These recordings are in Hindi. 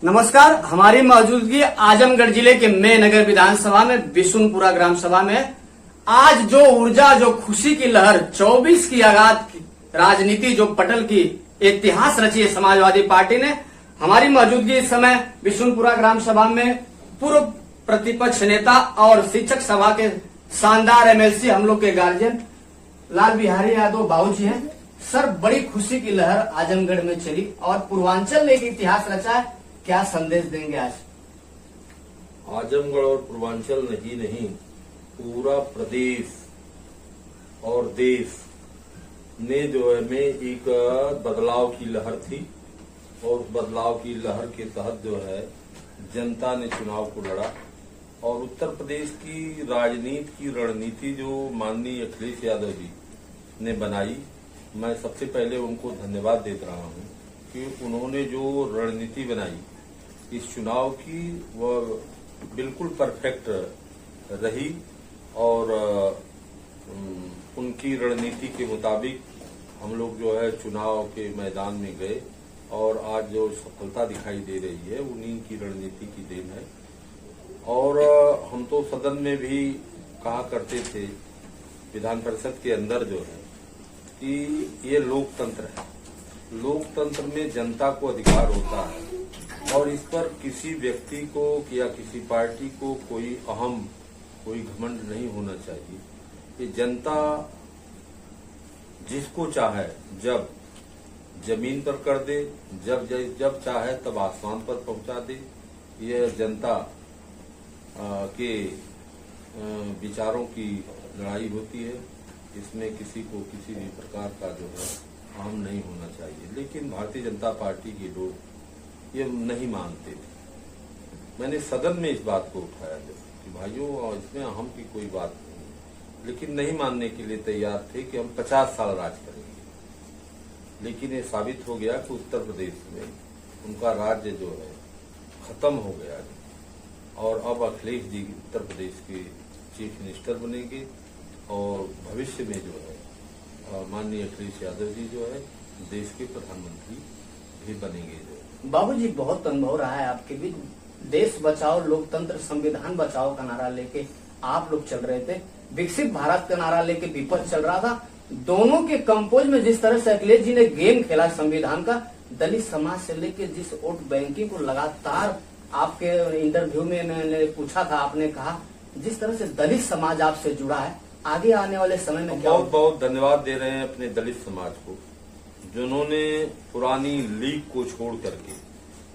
नमस्कार। हमारी मौजूदगी आजमगढ़ जिले के मेनगर विधानसभा में बिशुनपुरा ग्राम सभा में आज जो ऊर्जा, जो खुशी की लहर 24 की आगाज की राजनीति जो पटल की इतिहास रची है समाजवादी पार्टी ने, हमारी मौजूदगी इस समय बिशुनपुरा ग्राम सभा में पूर्व प्रतिपक्ष नेता और शिक्षक सभा के शानदार एमएलसी, हम लोग के गार्जियन लाल बिहारी यादव बाबू जी हैं। सर, बड़ी खुशी की लहर आजमगढ़ में चली और पूर्वांचल ने एक इतिहास रचा है, क्या संदेश देंगे आज? आजमगढ़ और पूर्वांचल नहीं, पूरा प्रदेश और देश ने जो है में एक बदलाव की लहर थी और उस बदलाव की लहर के तहत जो है जनता ने चुनाव को लड़ा और उत्तर प्रदेश की राजनीति की रणनीति जो माननीय अखिलेश यादव जी ने बनाई, मैं सबसे पहले उनको धन्यवाद देता रहा हूं कि उन्होंने जो रणनीति बनाई इस चुनाव की वह बिल्कुल परफेक्ट रही और उनकी रणनीति के मुताबिक हम लोग जो है चुनाव के मैदान में गए और आज जो सफलता दिखाई दे रही है उन्हीं की रणनीति की देन है। और हम तो सदन में भी कहा करते थे, विधान परिषद के अंदर जो है, कि ये लोकतंत्र है, लोकतंत्र में जनता को अधिकार होता है और इस पर किसी व्यक्ति को या किसी पार्टी को कोई घमंड नहीं होना चाहिए कि जनता जिसको चाहे जब जमीन पर कर दे, जब चाहे तब आसमान पर पहुंचा दे। यह जनता के विचारों की लड़ाई होती है, इसमें किसी को किसी भी प्रकार का जो है अहम नहीं होना चाहिए। लेकिन भारतीय जनता पार्टी के लोग ये नहीं मानते थे। मैंने सदन में इस बात को उठाया कि भाइयों, इसमें अहम की कोई बात नहीं, लेकिन नहीं मानने के लिए तैयार थे कि हम 50 साल राज करेंगे। लेकिन ये साबित हो गया कि उत्तर प्रदेश में उनका राज्य जो है खत्म हो गया और अब अखिलेश जी उत्तर प्रदेश के चीफ मिनिस्टर बनेंगे और भविष्य में जो है माननीय अखिलेश यादव जी जो है देश के प्रधानमंत्री भी बनेंगे। बाबूजी, बहुत अनुभव रहा है आपके भी, देश बचाओ, लोकतंत्र, संविधान बचाओ का नारा लेके आप लोग चल रहे थे, विकसित भारत का नारा लेके विपक्ष चल रहा था। दोनों के कंपोज में जिस तरह से अखिलेश जी ने गेम खेला संविधान का, दलित समाज से लेके जिस वोट बैंकिंग को लगातार आपके इंटरव्यू में मैंने पूछा था, आपने कहा जिस तरह से दलित समाज आपसे जुड़ा है, आगे आने वाले समय में क्या? बहुत बहुत धन्यवाद दे रहे हैं अपने दलित समाज को, जिन्होंने पुरानी लीग को छोड़ करके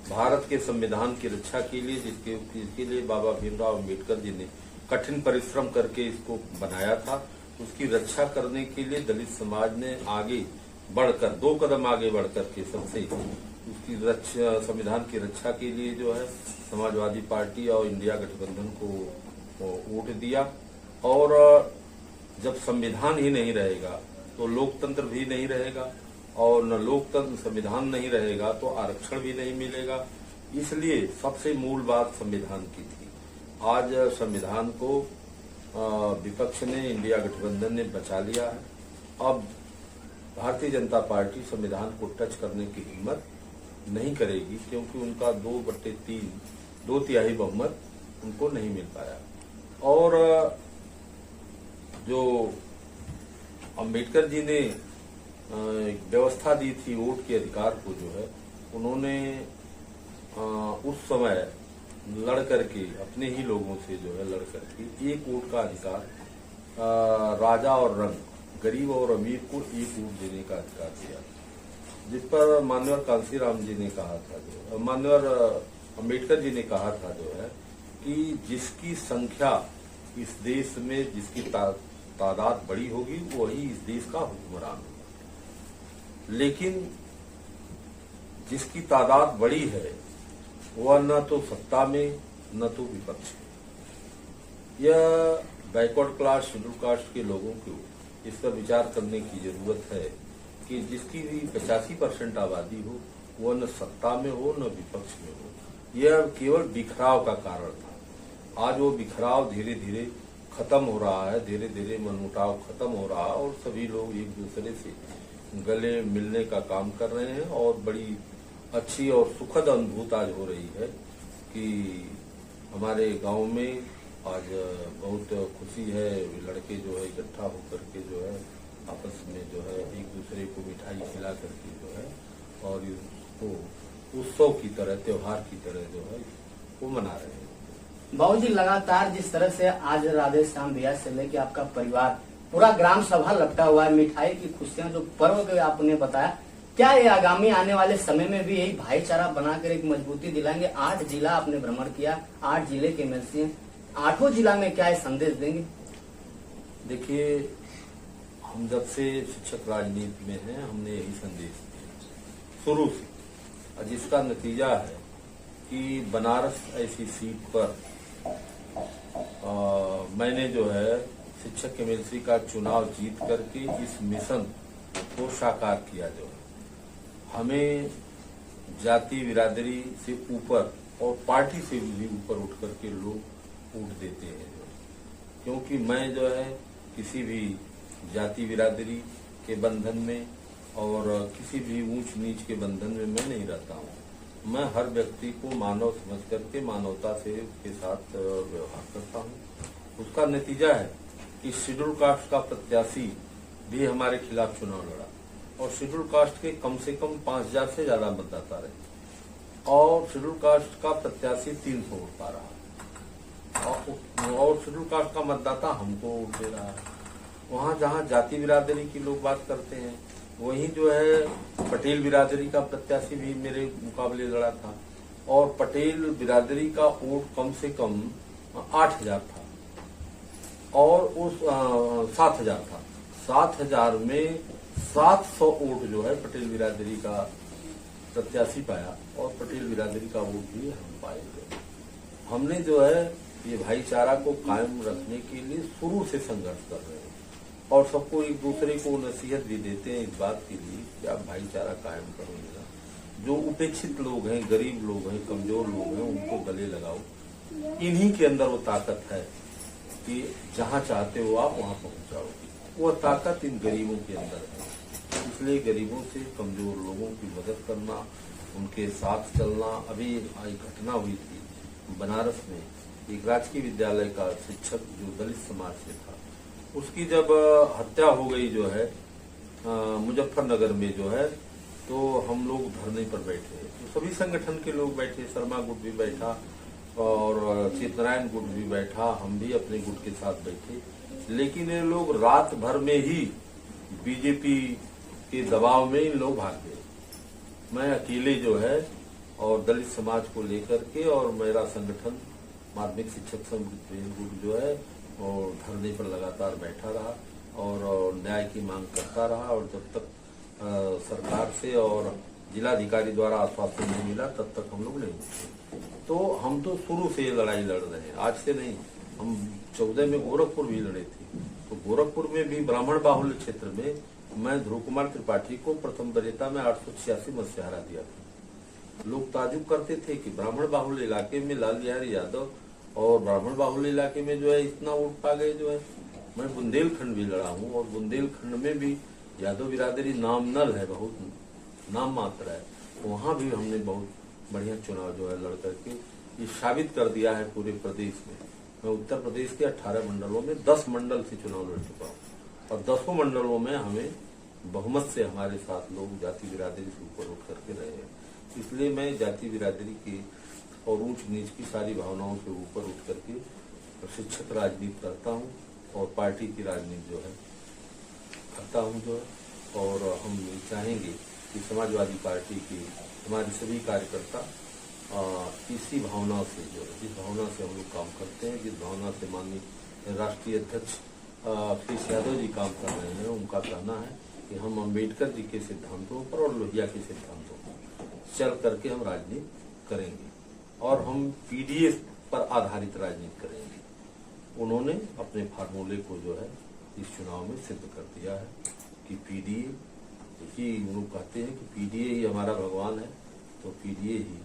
भारत के संविधान की रक्षा के लिए, जिसके लिए बाबा भीमराव अम्बेडकर जी ने कठिन परिश्रम करके इसको बनाया था, उसकी रक्षा करने के लिए दलित समाज ने आगे बढ़कर 2 कदम आगे बढ़कर के सबसे उसकी रक्षा, संविधान की रक्षा के लिए जो है समाजवादी पार्टी और इंडिया गठबंधन को वोट दिया। और जब संविधान ही नहीं रहेगा तो लोकतंत्र भी नहीं रहेगा और न लोकतंत्र संविधान नहीं रहेगा तो आरक्षण भी नहीं मिलेगा। इसलिए सबसे मूल बात संविधान की थी। आज संविधान को विपक्ष ने, इंडिया गठबंधन ने बचा लिया है। अब भारतीय जनता पार्टी संविधान को टच करने की हिम्मत नहीं करेगी क्योंकि उनका 2 तिहाई बहुमत उनको नहीं मिल पाया। और जो अम्बेडकर जी ने व्यवस्था दी थी वोट के अधिकार को, जो है उन्होंने उस समय लड़ करके अपने ही लोगों से जो है लड़ करके एक वोट का अधिकार राजा और रंग, गरीब और अमीर को एक वोट देने का अधिकार दिया, जिस पर मान्यवर कांसीराम जी ने कहा था, जो मान्यवर अम्बेडकर जी ने कहा था जो है कि जिसकी संख्या इस देश में, जिसकी तादाद बड़ी होगी वही इस देश का हुक्मरान होगा। लेकिन जिसकी तादाद बड़ी है वह न तो सत्ता में न तो विपक्ष में। यह बैकवर्ड क्लास, शेड्यूल कास्ट के लोगों को इस पर विचार करने की जरूरत है कि जिसकी भी 85% आबादी हो वह न सत्ता में हो न विपक्ष में हो। यह केवल बिखराव का कारण था। आज वो बिखराव धीरे धीरे खत्म हो रहा है, धीरे धीरे मनमुटाव खत्म हो रहा है और सभी लोग एक दूसरे से गले मिलने का काम कर रहे हैं और बड़ी अच्छी और सुखद अनुभूति आज हो रही है कि हमारे गांव में आज बहुत खुशी है। लड़के जो है इकट्ठा होकर के जो है आपस में जो है एक दूसरे को मिठाई खिला करके जो है और इसको उत्सव की तरह, त्योहार की तरह जो है वो मना रहे हैं। बाबूजी, लगातार जिस तरह से आज राधे श्याम भैया से लेके आपका परिवार पूरा ग्राम सभा लपटा हुआ है, मिठाई की खुशियां जो पर्व के आपने बताया, क्या ये आगामी आने वाले समय में भी यही भाईचारा बनाकर एक मजबूती दिलाएंगे? 8 जिला आपने भ्रमण किया, 8 जिले के एमएलसी हैं, 8 जिला में क्या संदेश देंगे? देखिए, हम जब से शिक्षक राजनीति में हैं हमने यही संदेश दिया शुरू से, और जिसका नतीजा है कि बनारस ऐसी सीट पर मैंने जो है शिक्षक एमएलसी का चुनाव जीत करके इस मिशन को साकार किया। जो है हमें जाति बिरादरी से ऊपर और पार्टी से भी ऊपर उठ करके लोग वोट देते हैं। क्योंकि मैं जो है किसी भी जाति बिरादरी के बंधन में और किसी भी ऊंच नीच के बंधन में मैं नहीं रहता हूँ। मैं हर व्यक्ति को मानव समझ करके मानवता से उसके साथ व्यवहार करता हूँ। उसका नतीजा है कि शेड्यूल कास्ट का प्रत्याशी भी हमारे खिलाफ चुनाव लड़ा और शेड्यूल कास्ट के कम से कम 5000 से ज्यादा मतदाता रहे और शेड्यूल कास्ट का प्रत्याशी 300 वोट पा रहा है और शेड्यूल कास्ट का मतदाता हमको वोट दे रहा है। वहाँ जहाँ जाति बिरादरी की लोग बात करते हैं वहीं जो है पटेल बिरादरी का प्रत्याशी भी मेरे मुकाबले लड़ा था और पटेल बिरादरी का वोट कम से कम 8000 था और उस 7000 था। 7000 में 700 वोट जो है पटेल बिरादरी का प्रत्याशी पाया और पटेल बिरादरी का वोट भी हम पाए। हमने जो है ये भाईचारा को कायम रखने के लिए शुरू से संघर्ष कर रहे हैं और सबको एक दूसरे को नसीहत भी देते हैं इस बात के लिए कि आप भाईचारा कायम करोगे। जो उपेक्षित लोग हैं, गरीब लोग हैं, कमजोर लोग हैं, उनको गले लगाओ। इन्हीं के अंदर वो ताकत है कि जहाँ चाहते हो आप वहाँ पहुँच जाओगे। वो ताकत इन गरीबों के अंदर है। इसलिए गरीबों से, कमजोर लोगों की मदद करना, उनके साथ चलना। अभी एक घटना हुई थी बनारस में, एक राजकीय विद्यालय का शिक्षक जो दलित समाज से था, उसकी जब हत्या हो गई जो है मुजफ्फरनगर में जो है, तो हम लोग धरने पर बैठे। तो सभी संगठन के लोग बैठे, शर्मा गुट भी बैठा और चितनारायण गुट भी बैठा, हम भी अपने गुट के साथ बैठे। लेकिन ये लोग रात भर में ही बीजेपी के दबाव में इन लोग भाग गए। मैं अकेले जो है और दलित समाज को लेकर के और मेरा संगठन माध्यमिक शिक्षक संघ गुट जो है और धरने पर लगातार बैठा रहा और न्याय की मांग करता रहा और जब तक सरकार से और जिलाधिकारी द्वारा आश्वासन नहीं मिला तब तक हम लोग नहीं उठे। तो हम तो शुरू से ये लड़ाई लड़ रहे हैं, आज से नहीं। हम 14 में गोरखपुर भी लड़े थे, तो गोरखपुर में भी ब्राह्मण बाहुल्य क्षेत्र में मैं ध्रुव कुमार त्रिपाठी को प्रथम वरीयता में 886 मत से हरा दिया था। लोग ताजुब करते थे कि ब्राह्मण बाहुल्य इलाके में लाल बिहारी यादव और ब्राह्मण बाहुल्य इलाके में जो है इतना वोट पा गए। जो है मैं बुंदेलखंड भी लड़ा हूँ और बुंदेलखंड में भी यादव बिरादरी नामनल है, बहुत नाम मात्र है। वहाँ भी हमने बहुत बढ़िया चुनाव जो है लड़ करके ये साबित कर दिया है पूरे प्रदेश में। मैं उत्तर प्रदेश के 18 मंडलों में 10 मंडल से चुनाव लड़ चुका हूँ और 10 मंडलों में हमें बहुमत से हमारे साथ लोग जाति बिरादरी से ऊपर उठ करके रहे हैं। इसलिए मैं जाति बिरादरी की और ऊंच नीच की सारी भावनाओं से ऊपर उठ करके शिक्षक राजनीति करता हूँ और पार्टी की राजनीति जो है करता हूँ जो है। और हम चाहेंगे कि समाजवादी पार्टी की हमारे सभी कार्यकर्ता इसी भावना से जो है, जिस भावना से हम लोग काम करते हैं, जिस भावना से माननीय राष्ट्रीय अध्यक्ष अखिलेश यादव जी काम कर रहे हैं, उनका कहना है कि हम अम्बेडकर जी के सिद्धांतों पर और लोहिया के सिद्धांतों पर चल करके हम राजनीति करेंगे और हम पीडीए पर आधारित राजनीति करेंगे। उन्होंने अपने फार्मूले को जो है इस चुनाव में सिद्ध कर दिया है कि पीडीए ही, उन्होंने कहते हैं कि पीडीए ही हमारा भगवान है, तो पीडीए ही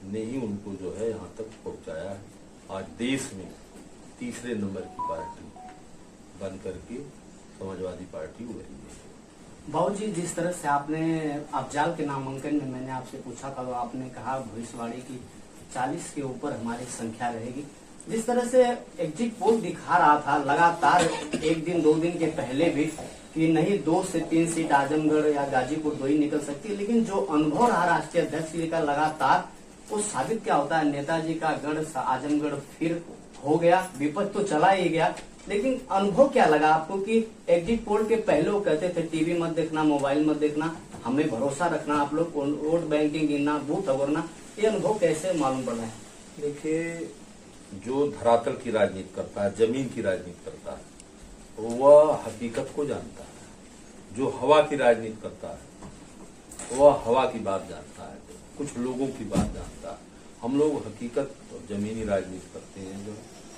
ने ही उनको जो है यहाँ तक पहुँचाया है। आज देश में तीसरे नंबर की पार्टी बन करके समाजवादी पार्टी उभरी है। बाबूजी, जिस तरह से आपने अफजाल के नामांकन में मैंने आपसे पूछा था, तो आपने कहा भविष्यवाणी की 40 के ऊपर हमारी संख्या रहेगी। जिस तरह से एग्जिट पोल दिखा रहा था लगातार, एक दिन 2 दिन के पहले भी, कि नहीं 2 से 3 सीट आजमगढ़ या गाजीपुर 2 ही निकल सकती है, लेकिन जो अनुभव रहा राष्ट्रीय अध्यक्ष जी का लगातार, वो साबित क्या होता है, नेताजी का गढ़ आजमगढ़ फिर हो गया, विपद तो चला ही गया, लेकिन अनुभव क्या लगा आपको कि एग्जिट पोल के पहले वो कहते थे टीवी मत देखना, मोबाइल मत देखना, हमें भरोसा रखना, आप लोग वोट बैंकिंग गिनना, बूथ अगोरना, ये अनुभव कैसे मालूम पड़ा है? देखिए, जो धरातल की राजनीति करता है, जमीन की राजनीति करता है, वह हकीकत को जानता है। जो हवा की राजनीति करता है वह हवा की बात जानता है, कुछ लोगों की बात जानता है। हम लोग हकीकत और जमीनी राजनीति करते हैं। जो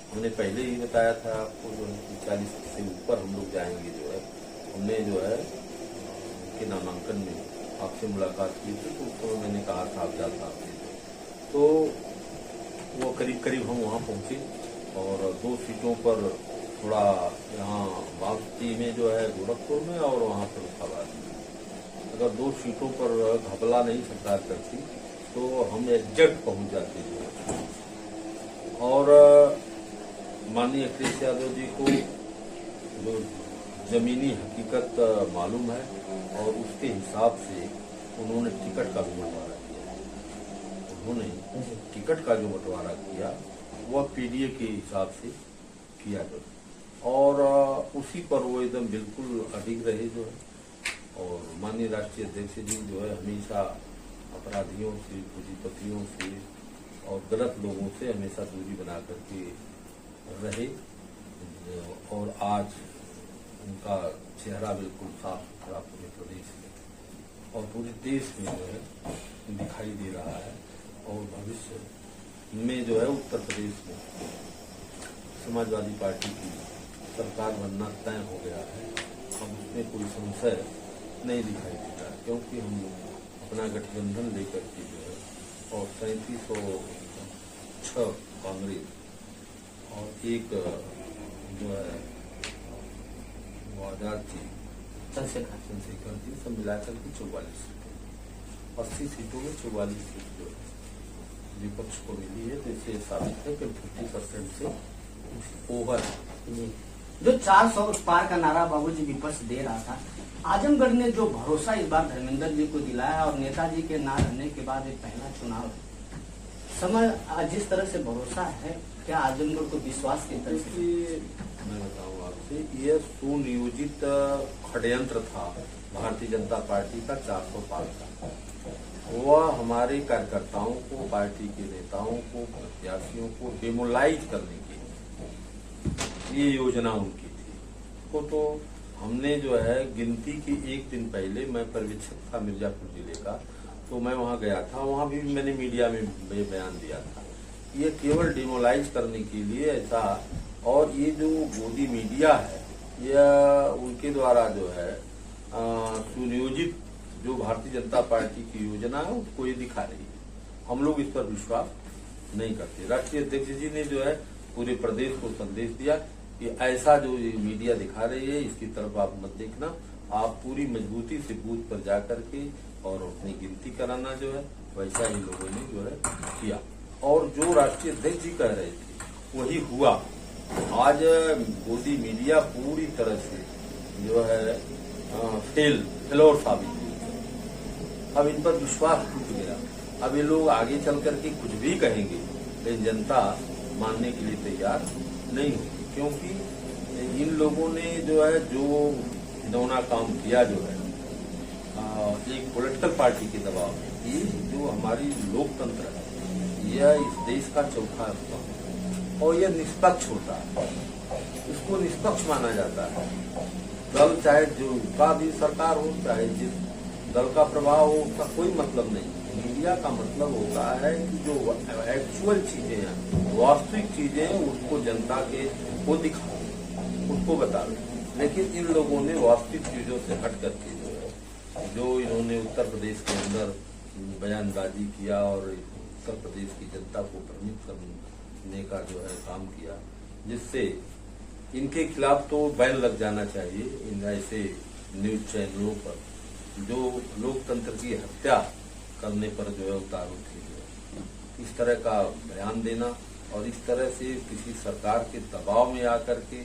हमने पहले ही बताया था आपको, जो 40 से ऊपर हम लोग जाएंगे। जो है हमने जो है उनके नामांकन में आपसे मुलाकात की थी, तो उस समय मैंने कहा था अफजाल साहब से, तो वो करीब करीब हम वहाँ पहुंचे और 2 सीटों पर थोड़ा, यहाँ वापसी में जो है गोरखपुर में और वहाँ पर फैसलाबाद में, अगर 2 सीटों पर घपला नहीं सरकार करती तो हम एग्जैक्ट पहुंच जाते जो। और माननीय अखिलेश यादव जी को जो जमीनी हकीकत मालूम है और उसके हिसाब से उन्होंने टिकट का भी बंटवारा किया। उन्होंने टिकट का जो बंटवारा किया वह पीडीए के हिसाब से किया जो, और उसी पर वो एकदम बिल्कुल अडिग रहे जो है। और माननीय राष्ट्रीय अध्यक्ष जी जो है हमेशा अपराधियों से, पूंजीपतियों से और गलत लोगों से हमेशा दूरी बना करके रहे, और आज उनका चेहरा बिल्कुल साफ सुथरा पूरे प्रदेश में और पूरे देश में जो है दिखाई दे रहा है। और भविष्य में जो है उत्तर प्रदेश में समाजवादी पार्टी की सरकार बनना तय हो गया है। अब उसमें कोई संशय नहीं दिखाई देता, क्योंकि हम लोग अपना गठबंधन लेकर के जो है, और 3706 कांग्रेस और एक जो है वो आजाद जी, चंद्रशेखर जी, सब मिलाकर के 44 सीटें, 80 सीटों में 44 सीट जो है विपक्ष को मिली है। तो इससे साबित है कि 50% से ओवर जी। जो 400 पार का नारा बाबूजी विपक्ष दे रहा था, आजमगढ़ ने जो भरोसा इस बार धर्मेंद्र जी को दिलाया, और नेताजी के ना रहने के बाद एक पहला चुनाव समय, जिस तरह से भरोसा है, क्या आजमगढ़ को विश्वास की तरह से? मैं बताऊं आपसे, यह सुनियोजित षड्यंत्र था भारतीय जनता पार्टी का 400 पार का। वह हमारे कार्यकर्ताओं को, पार्टी के नेताओं को, प्रत्याशियों को डेमोलाइज करने की ये योजना उनकी थी। तो हमने जो है गिनती की एक दिन पहले, मैं पर्यवेक्षक था मिर्जापुर जिले का, तो मैं वहां गया था। वहां भी मैंने मीडिया में बयान दिया था, ये केवल डिमोलाइज करने के लिए ऐसा। और ये जो गोदी मीडिया है, यह उनके द्वारा जो है सुनियोजित जो भारतीय जनता पार्टी की योजना है उसको ये दिखा रही है। हम लोग इस पर विश्वास नहीं करते। राष्ट्रीय अध्यक्ष जी ने जो है पूरे प्रदेश को संदेश दिया कि ऐसा जो ये मीडिया दिखा रही है इसकी तरफ आप मत देखना, आप पूरी मजबूती से बूथ पर जाकर के और अपनी गिनती कराना जो है, वैसा ही लोगों ने जो है किया। और जो राष्ट्रीय अध्यक्ष जी कह रहे थे वही हुआ। आज गोदी मीडिया पूरी तरह से जो है फेलोर साबित हुई। अब इन पर विश्वास टूट गया। अब ये लोग आगे चल करके कुछ भी कहेंगे, लेकिन जनता मानने के लिए तैयार नहीं होगी, क्योंकि इन लोगों ने जो है जो घिनौना काम किया जो है एक पॉलिटिकल पार्टी के दबाव में, ये जो हमारी लोकतंत्र है यह इस देश का चौथा स्तंभ है और यह निष्पक्ष होता है, इसको निष्पक्ष माना जाता है। दल चाहे जो का भी सरकार हो, चाहे जिस दल का प्रभाव हो, उसका कोई मतलब नहीं। मीडिया का मतलब होता है कि जो एक्चुअल चीजें हैं, वास्तविक चीजें हैं, उसको जनता के को दिखाओ, उसको बताओ। लेकिन इन लोगों ने वास्तविक चीजों से हट करके जो इन्होंने उत्तर प्रदेश के अंदर बयानबाजी किया और उत्तर प्रदेश की जनता को भ्रमित करने का जो है काम किया, जिससे इनके खिलाफ तो बैन लग जाना चाहिए। इन ऐसे न्यूज चैनलों पर जो लोकतंत्र की हत्या करने पर जो है उतारू थी, जो है इस तरह का बयान देना और इस तरह से किसी सरकार के दबाव में आकर के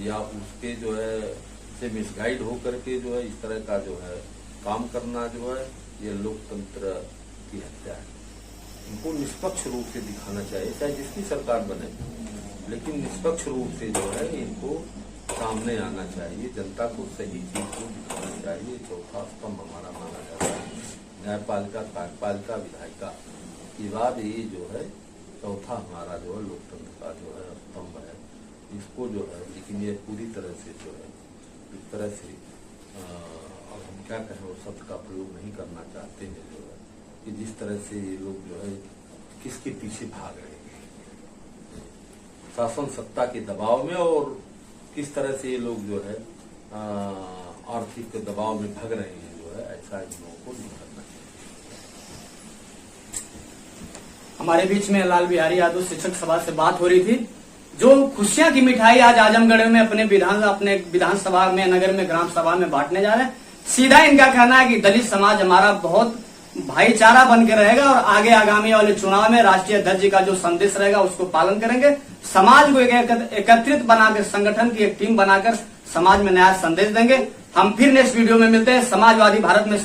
या उसके जो है से मिसगाइड होकर के जो है इस तरह का जो है काम करना जो है ये लोकतंत्र की हत्या है। इनको निष्पक्ष रूप से दिखाना चाहिए, चाहे जिसकी सरकार बने, लेकिन निष्पक्ष रूप से जो है इनको सामने आना चाहिए, जनता को सही चीज को दिखाना चाहिए। चौथा स्तंभ हमारा माना जाता है, न्यायपालिका, कार्यपालिका, विधायिका के बाद ये जो है चौथा हमारा जो है लोकतंत्र का जो है स्तंभ है। इसको जो है, लेकिन ये पूरी तरह से जो है इस तरह से अब हम क्या कहें वो शब्द का प्रयोग नहीं करना चाहते हैं, जो है कि जिस तरह से ये लोग जो है किसके पीछे भाग रहे हैं शासन सत्ता के दबाव में, और किस तरह से ये लोग जो है आर्थिक दबाव में भाग रहे हैं, जो है ऐसा इन लोगों को नहीं करना चाहिए। हमारे बीच में लाल बिहारी यादव शिक्षक सभा से बात हो रही थी। जो खुशियां की मिठाई आज आजमगढ़ में अपने विधानसभा में, नगर में, ग्राम सभा में बांटने जा रहे हैं, सीधा इनका कहना है कि दलित समाज हमारा बहुत भाईचारा बन के रहेगा और आगे आगामी वाले चुनाव में राष्ट्रीय अध्यक्ष जी का जो संदेश रहेगा उसको पालन करेंगे। समाज को एकत्रित बनाकर, संगठन की एक टीम बनाकर समाज में नया संदेश देंगे। हम फिर नेक्स्ट वीडियो में मिलते हैं। समाजवादी भारत में